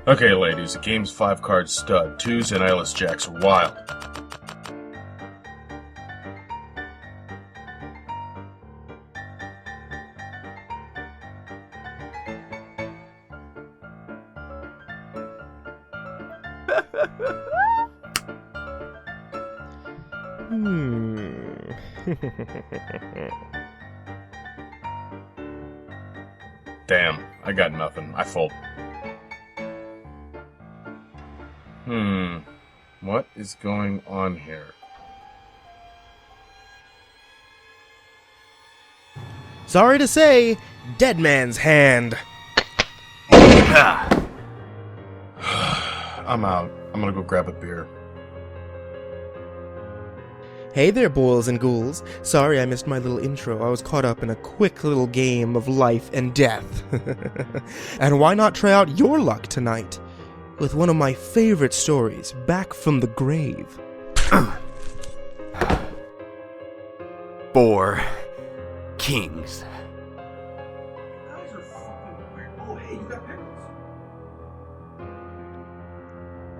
Okay, ladies, the game's 5-card stud. 2s and eyeless jacks are wild. Damn, I got nothing. I fold. What is going on here? Sorry to say, dead man's hand. I'm out. I'm gonna go grab a beer. Hey there, boils and ghouls. Sorry I missed my little intro. I was caught up in a quick little game of life and death. And why not try out your luck tonight with one of my favorite stories, Back from the Grave. 4 kings. You guys are fucking weird. Oh, hey, you got pickles.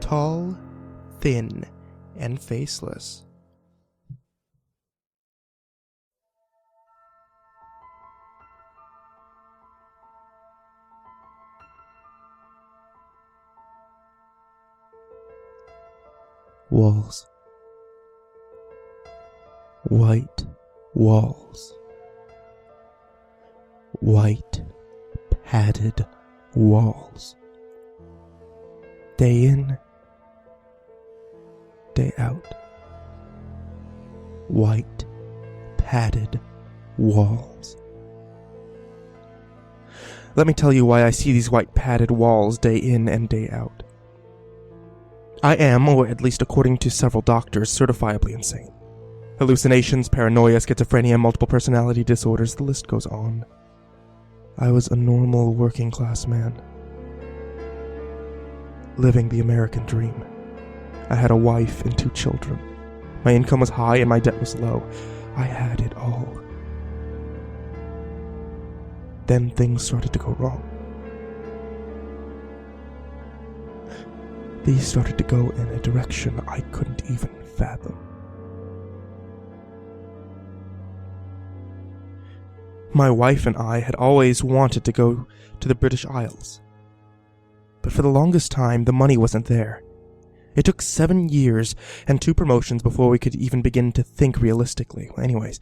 Tall, thin, and faceless. Walls. White walls. White, padded walls. Day in, day out. White, padded walls. Let me tell you why I see these white padded walls day in and day out. I am, or at least according to several doctors, certifiably insane. Hallucinations, paranoia, schizophrenia, multiple personality disorders, the list goes on. I was a normal working class man, living the American dream. I had a wife and 2 children. My income was high and my debt was low. I had it all. Then things started to go wrong. These started to go in a direction I couldn't even fathom. My wife and I had always wanted to go to the British Isles. But for the longest time, the money wasn't there. It took 7 years and 2 promotions before we could even begin to think realistically. Anyways,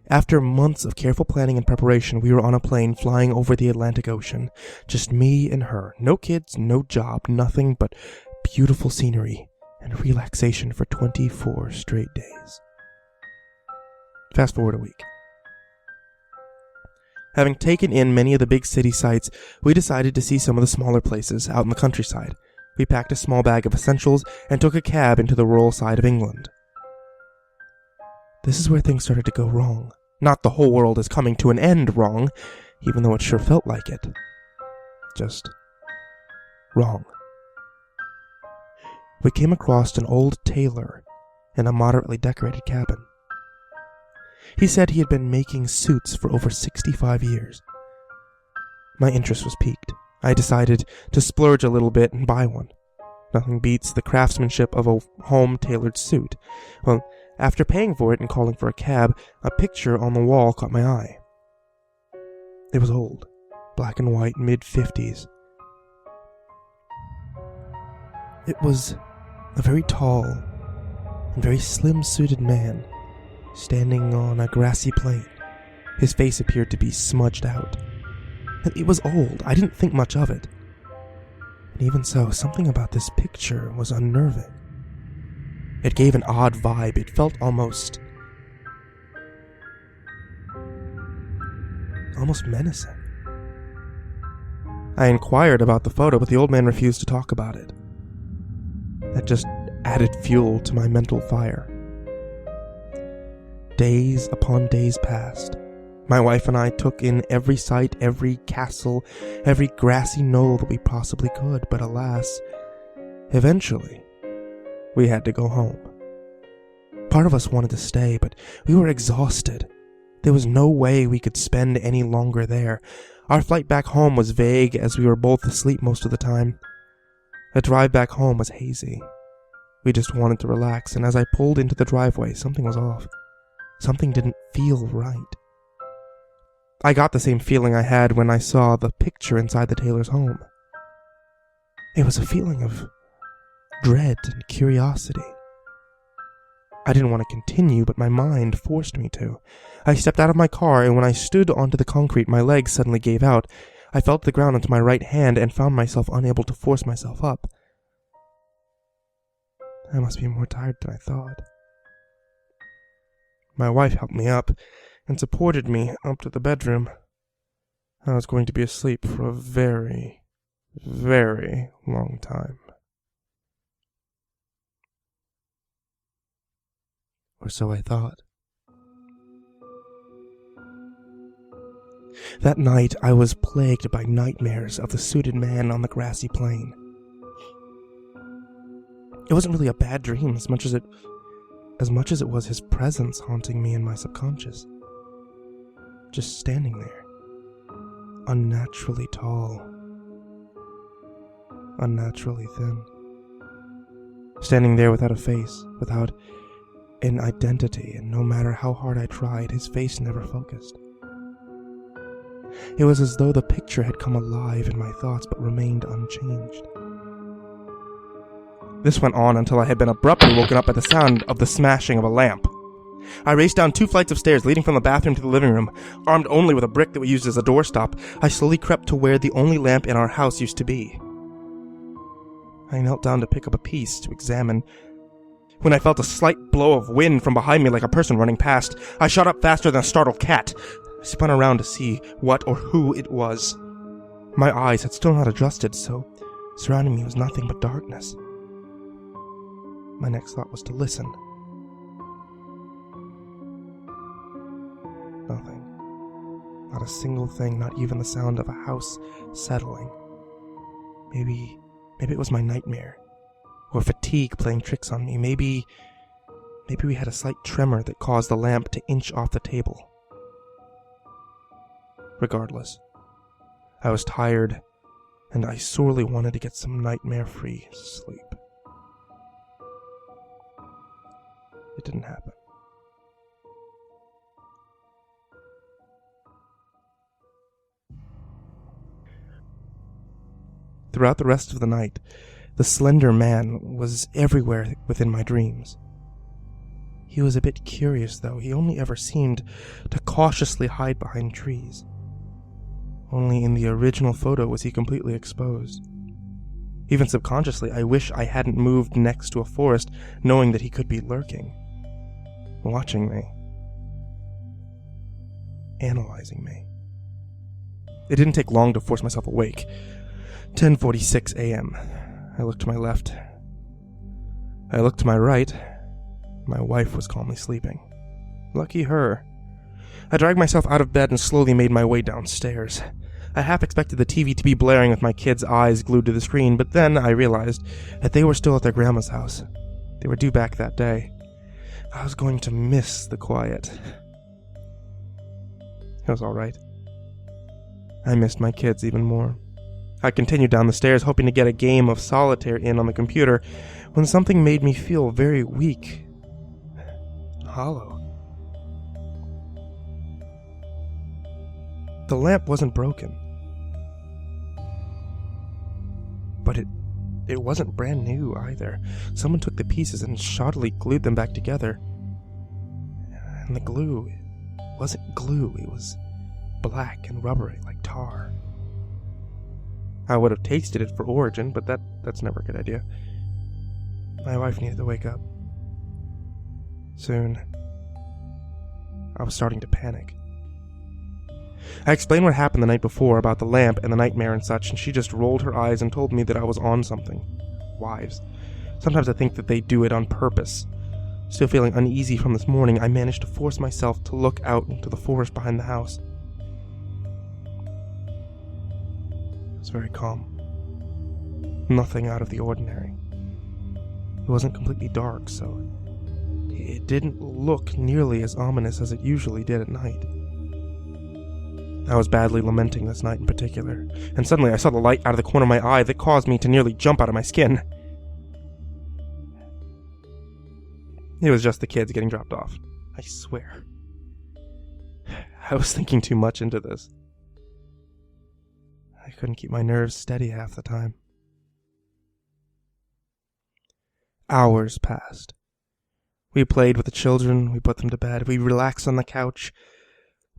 after months of careful planning and preparation, we were on a plane flying over the Atlantic Ocean. Just me and her. No kids, no job, nothing but beautiful scenery and relaxation for 24 straight days. Fast forward a week. Having taken in many of the big city sights, we decided to see some of the smaller places out in the countryside. We packed a small bag of essentials and took a cab into the rural side of England. This is where things started to go wrong. Not the whole world is coming to an end wrong, even though it sure felt like it. Just wrong. We came across an old tailor in a moderately decorated cabin. He said he had been making suits for over 65 years. My interest was piqued. I decided to splurge a little bit and buy one. Nothing beats the craftsmanship of a home-tailored suit. Well, after paying for it and calling for a cab, a picture on the wall caught my eye. It was old, black and white, mid-50s. It was a very tall and very slim-suited man standing on a grassy plain. His face appeared to be smudged out. It was old. I didn't think much of it. And even so, something about this picture was unnerving. It gave an odd vibe. It felt almost menacing. I inquired about the photo, but the old man refused to talk about it. That just added fuel to my mental fire. Days upon days passed. My wife and I took in every sight, every castle, every grassy knoll that we possibly could, but alas, eventually, we had to go home. Part of us wanted to stay, but we were exhausted. There was no way we could spend any longer there. Our flight back home was vague, as we were both asleep most of the time. The drive back home was hazy. We just wanted to relax, and as I pulled into the driveway, something was off. Something didn't feel right. I got the same feeling I had when I saw the picture inside the Taylor's home. It was a feeling of dread and curiosity. I didn't want to continue, but my mind forced me to. I stepped out of my car, and when I stood onto the concrete, my legs suddenly gave out. I felt the ground into my right hand and found myself unable to force myself up. I must be more tired than I thought. My wife helped me up and supported me up to the bedroom. I was going to be asleep for a very, very long time. Or so I thought. That night I was plagued by nightmares of the suited man on the grassy plain. It wasn't really a bad dream as much as it was his presence haunting me in my subconscious. Just standing there, unnaturally tall, unnaturally thin. Standing there without a face, without an identity, and no matter how hard I tried, his face never focused. It was as though the picture had come alive in my thoughts but remained unchanged. This went on until I had been abruptly woken up by the sound of the smashing of a lamp. I raced down 2 flights of stairs leading from the bathroom to the living room. Armed only with a brick that we used as a doorstop, I slowly crept to where the only lamp in our house used to be. I knelt down to pick up a piece to examine. When I felt a slight blow of wind from behind me like a person running past, I shot up faster than a startled cat. I spun around to see what or who it was. My eyes had still not adjusted, so surrounding me was nothing but darkness. My next thought was to listen. Nothing. Not a single thing, not even the sound of a house settling. Maybe it was my nightmare, or fatigue playing tricks on me. Maybe we had a slight tremor that caused the lamp to inch off the table. Regardless, I was tired, and I sorely wanted to get some nightmare-free sleep. It didn't happen. Throughout the rest of the night, the slender man was everywhere within my dreams. He was a bit curious, though. He only ever seemed to cautiously hide behind trees. Only in the original photo was he completely exposed. Even subconsciously, I wish I hadn't moved next to a forest, knowing that he could be lurking, watching me, analyzing me. It didn't take long to force myself awake. 10:46 a.m. I looked to my left. I looked to my right. My wife was calmly sleeping. Lucky her. I dragged myself out of bed and slowly made my way downstairs. I half expected the TV to be blaring with my kids' eyes glued to the screen, but then I realized that they were still at their grandma's house. They were due back that day. I was going to miss the quiet. It was all right. I missed my kids even more. I continued down the stairs, hoping to get a game of solitaire in on the computer, when something made me feel very weak, hollow. The lamp wasn't broken, but it wasn't brand new either. Someone took the pieces and shoddily glued them back together. And the glue wasn't glue, it was black and rubbery like tar. I would have tasted it for origin, but that's never a good idea. My wife needed to wake up. Soon. I was starting to panic. I explained what happened the night before about the lamp and the nightmare and such, and she just rolled her eyes and told me that I was on something. Wives. Sometimes I think that they do it on purpose. Still feeling uneasy from this morning, I managed to force myself to look out into the forest behind the house. It was very calm. Nothing out of the ordinary. It wasn't completely dark, so it didn't look nearly as ominous as it usually did at night. I was badly lamenting this night in particular, and suddenly I saw the light out of the corner of my eye that caused me to nearly jump out of my skin. It was just the kids getting dropped off. I swear. I was thinking too much into this. I couldn't keep my nerves steady half the time. Hours passed. We played with the children, we put them to bed, we relaxed on the couch.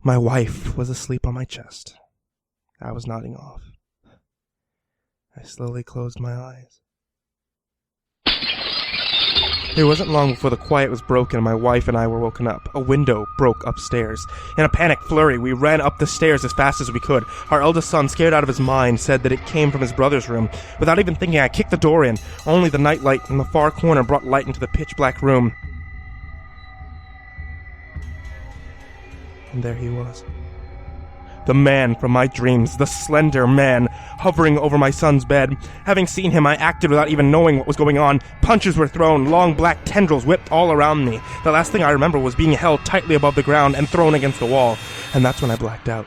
My wife was asleep on my chest. I was nodding off. I slowly closed my eyes. It wasn't long before the quiet was broken and my wife and I were woken up. A window broke upstairs. In a panic flurry, we ran up the stairs as fast as we could. Our eldest son, scared out of his mind, said that it came from his brother's room. Without even thinking, I kicked the door in. Only the nightlight in the far corner brought light into the pitch-black room. And there he was. The man from my dreams, the slender man, hovering over my son's bed. Having seen him, I acted without even knowing what was going on. Punches were thrown, long black tendrils whipped all around me. The last thing I remember was being held tightly above the ground and thrown against the wall. And that's when I blacked out.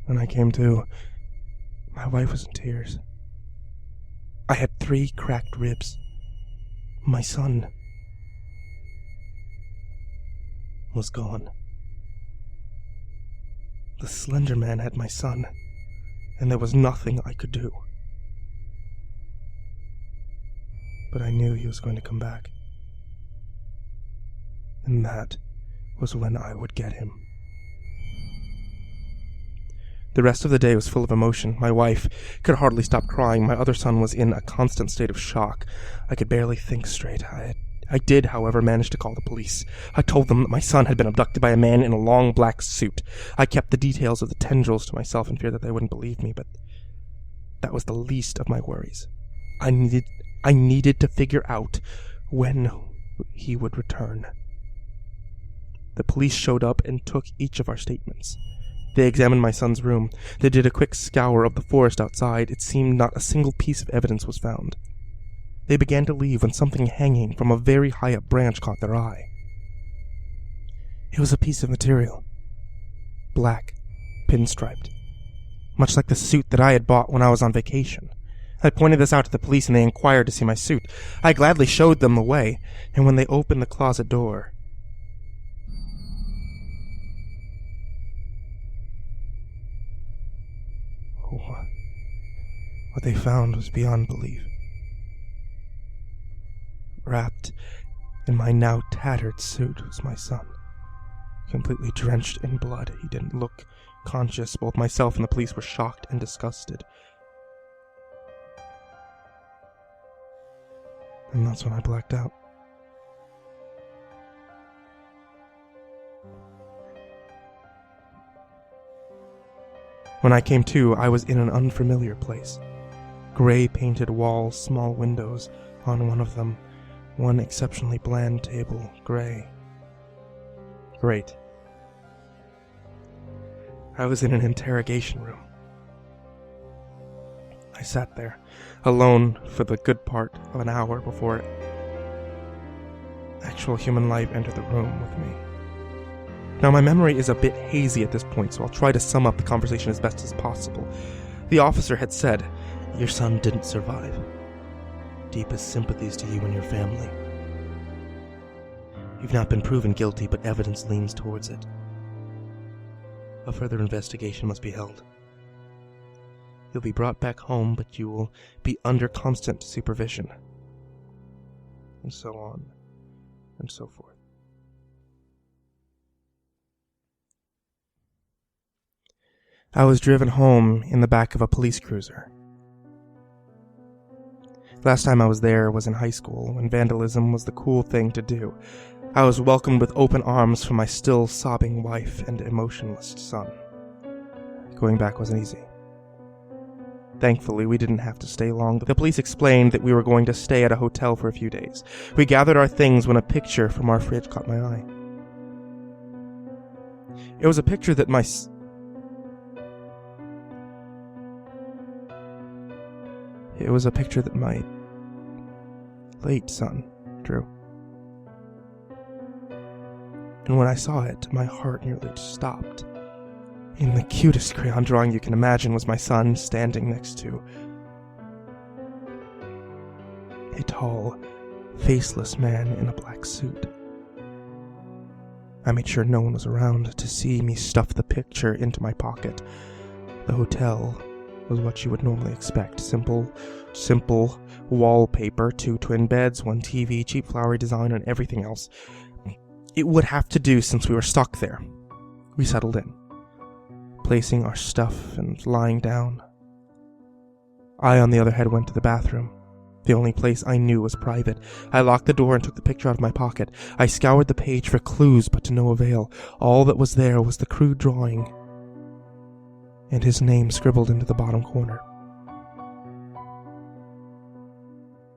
When I came to, my wife was in tears. I had 3 cracked ribs. My son was gone. The slender man had my son, and there was nothing I could do. But I knew he was going to come back. And that was when I would get him. The rest of the day was full of emotion. My wife could hardly stop crying. My other son was in a constant state of shock. I could barely think straight. I did, however, manage to call the police. I told them that my son had been abducted by a man in a long black suit. I kept the details of the tendrils to myself in fear that they wouldn't believe me, but that was the least of my worries. I needed to figure out when he would return. The police showed up and took each of our statements. They examined my son's room. They did a quick scour of the forest outside. It seemed not a single piece of evidence was found. They began to leave when something hanging from a very high-up branch caught their eye. It was a piece of material. Black, pinstriped. Much like the suit that I had bought when I was on vacation. I pointed this out to the police and they inquired to see my suit. I gladly showed them the way, and when they opened the closet door, what they found was beyond belief. Wrapped in my now tattered suit was my son, completely drenched in blood. He didn't look conscious. Both myself and the police were shocked and disgusted. And that's when I blacked out. When I came to, I was in an unfamiliar place. Gray painted walls, small windows. On one of them, one exceptionally bland table, gray. Great. I was in an interrogation room. I sat there, alone for the good part of an hour before actual human life entered the room with me. Now, my memory is a bit hazy at this point, so I'll try to sum up the conversation as best as possible. The officer had said, "Your son didn't survive. Deepest sympathies to you and your family. You've not been proven guilty, but evidence leans towards it. A further investigation must be held. You'll be brought back home, but you will be under constant supervision." And so on, and so forth. I was driven home in the back of a police cruiser. Last time I was there was in high school, when vandalism was the cool thing to do. I was welcomed with open arms from my still sobbing wife and emotionless son. Going back wasn't easy. Thankfully, we didn't have to stay long. The police explained that we were going to stay at a hotel for a few days. We gathered our things when a picture from our fridge caught my eye. It was a picture that my late son drew. and when I saw it, my heart nearly stopped. In the cutest crayon drawing you can imagine was my son standing next to a tall, faceless man in a black suit. I made sure no one was around to see me stuff the picture into my pocket. The hotel was what you would normally expect. Simple wallpaper, 2 twin beds, 1 TV, cheap flowery design, and everything else. It would have to do since we were stuck there. We settled in, placing our stuff and lying down. I, on the other hand, went to the bathroom. The only place I knew was private. I locked the door and took the picture out of my pocket. I scoured the page for clues, but to no avail. All that was there was the crude drawing and his name scribbled into the bottom corner.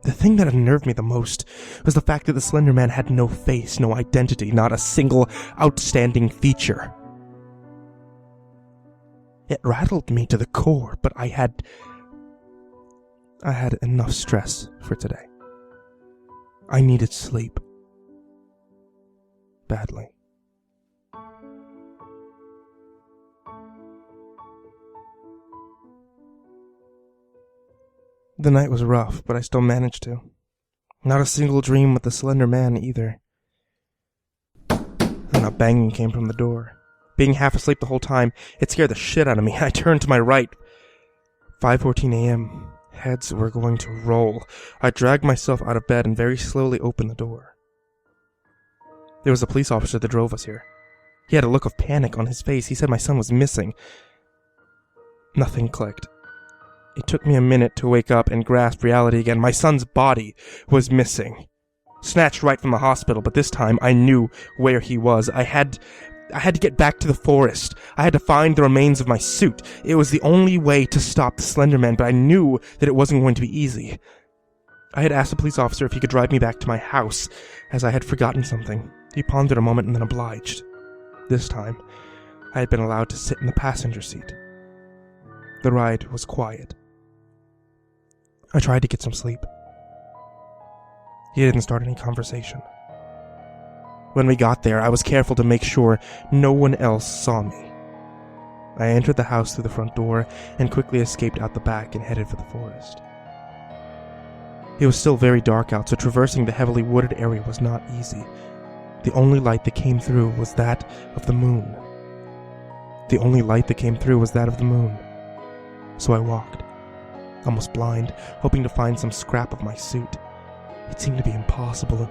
The thing that unnerved me the most was the fact that the Slender Man had no face, no identity, not a single outstanding feature. It rattled me to the core, but I had enough stress for today. I needed sleep. Badly. The night was rough, but I still managed to. Not a single dream with the Slender Man either. Then a banging came from the door. Being half asleep the whole time, it scared the shit out of me. I turned to my right. 5:14 a.m. Heads were going to roll. I dragged myself out of bed and very slowly opened the door. There was a police officer that drove us here. He had a look of panic on his face. He said my son was missing. Nothing clicked. It took me a minute to wake up and grasp reality again. My son's body was missing. Snatched right from the hospital, but this time I knew where he was. I had to get back to the forest. I had to find the remains of my suit. It was the only way to stop the Slender Man, but I knew that it wasn't going to be easy. I had asked the police officer if he could drive me back to my house, as I had forgotten something. He pondered a moment and then obliged. This time, I had been allowed to sit in the passenger seat. The ride was quiet. I tried to get some sleep. He didn't start any conversation. When we got there, I was careful to make sure no one else saw me. I entered the house through the front door and quickly escaped out the back and headed for the forest. It was still very dark out, so traversing the heavily wooded area was not easy. The only light that came through was that of the moon. So I walked, almost blind, hoping to find some scrap of my suit. It seemed to be impossible,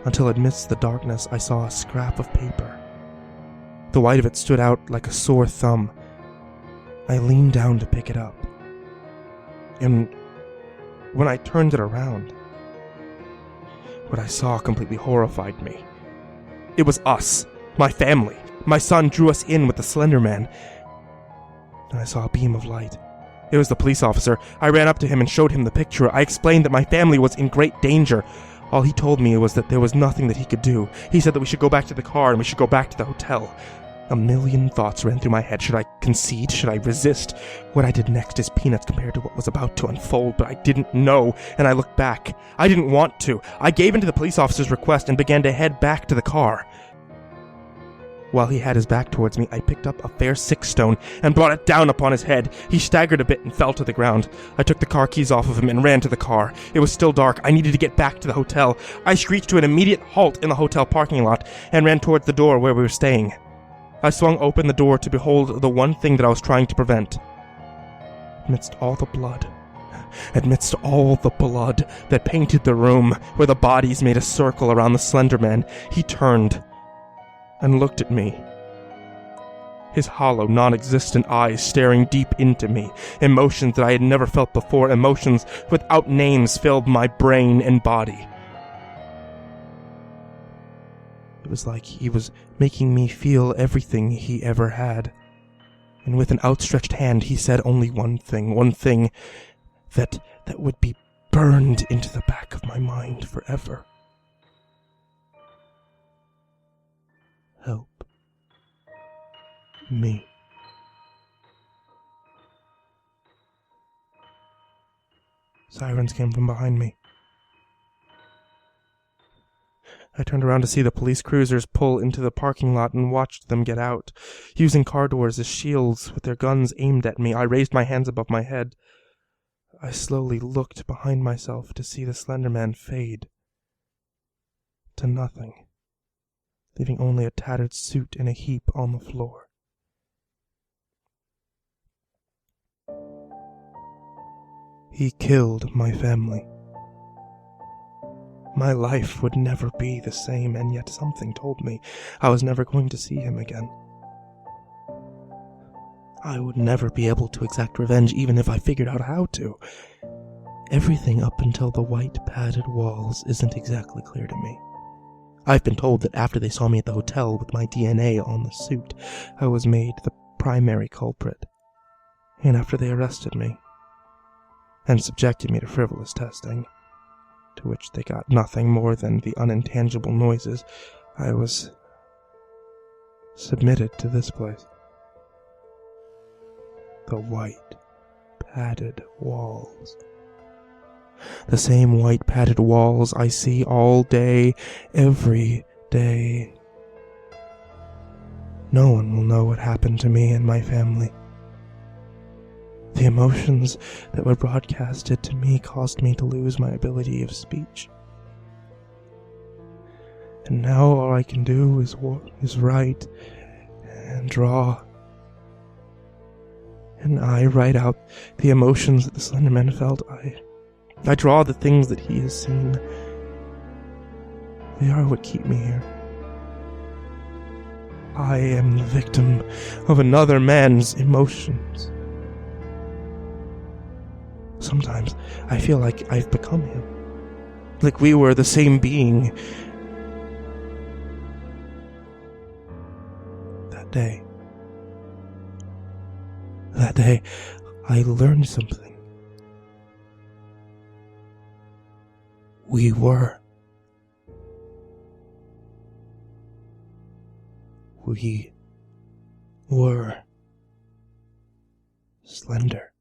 until amidst the darkness I saw a scrap of paper. The white of it stood out like a sore thumb. I leaned down to pick it up, and when I turned it around, what I saw completely horrified me. It was us, my family. My son drew us in with the Slender Man, and I saw a beam of light. It was the police officer. I ran up to him and showed him the picture. I explained that my family was in great danger. All he told me was that there was nothing that he could do. He said that we should go back to the car and we should go back to the hotel. A million thoughts ran through my head. Should I concede? Should I resist? What I did next is peanuts compared to what was about to unfold, but I didn't know, and I looked back. I didn't want to. I gave in to the police officer's request and began to head back to the car. While he had his back towards me, I picked up a fair 6-stone and brought it down upon his head. He staggered a bit and fell to the ground. I took the car keys off of him and ran to the car. It was still dark. I needed to get back to the hotel. I screeched to an immediate halt in the hotel parking lot and ran towards the door where we were staying. I swung open the door to behold the one thing that I was trying to prevent. Amidst all the blood that painted the room where the bodies made a circle around the Slender Man, he turned and looked at me. His hollow, non-existent eyes staring deep into me. Emotions that I had never felt before, emotions without names, filled my brain and body. It was like he was making me feel everything he ever had. And with an outstretched hand, he said only one thing that would be burned into the back of my mind forever. Help me. Sirens came from behind me. I turned around to see the police cruisers pull into the parking lot and watched them get out, using car doors as shields with their guns aimed at me. I raised my hands above my head. I slowly looked behind myself to see the Slender Man fade to nothing, leaving only a tattered suit in a heap on the floor. He killed my family. My life would never be the same, and yet something told me I was never going to see him again. I would never be able to exact revenge even if I figured out how to. Everything up until the white padded walls isn't exactly clear to me. I've been told that after they saw me at the hotel with my DNA on the suit, I was made the primary culprit. And after they arrested me and subjected me to frivolous testing, to which they got nothing more than the unintangible noises, I was submitted to this place. The white, padded walls. The same white padded walls I see all day, every day. No one will know what happened to me and my family. The emotions that were broadcasted to me caused me to lose my ability of speech. And now all I can do is write and draw. And I write out the emotions that the Slender Man felt. I draw the things that he has seen. They are what keep me here. I am the victim of another man's emotions. Sometimes I feel like I've become him. Like we were the same being. That day, I learned something. We were slender.